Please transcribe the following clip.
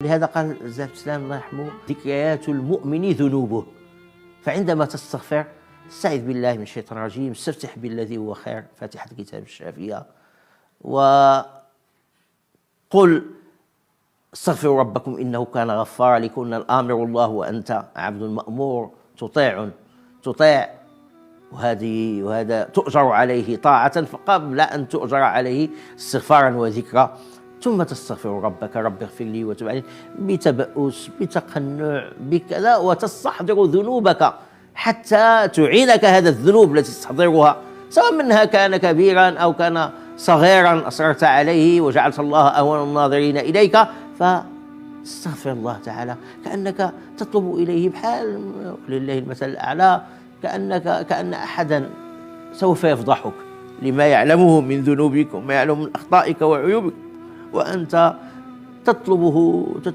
لهذا قال الزاهد السلام الله يرحمه: ذكريات المؤمن ذنوبه. فعندما تستغفر استعذ بالله من الشيطان الرجيم، استفتح بالذي هو خير، فاتحة الكتاب الشافية، وقل: استغفروا ربكم إنه كان غفارا، لكن الآمر الله وأنت عبد مأمور تطيع، وهذا تؤجر عليه طاعة، فقبل أن تؤجر عليه استغفارا وذكرا. ثم تستغفر ربك: رب اغفر لي وتب علي، بتبأس بتقنع بكذا، وتستحضر ذنوبك حتى تعينك هذا الذنوب التي تستحضرها، سواء منها كان كبيرا أو كان صغيرا أصررت عليه وجعلت الله أهون الناظرين إليك، فاستغفر الله تعالى كأنك تطلب إليه بحال لله المثل الأعلى، كأن أحدا سوف يفضحك لما يعلمه من ذنوبك وما يعلم من أخطائك وعيوبك، وأنت تطلبه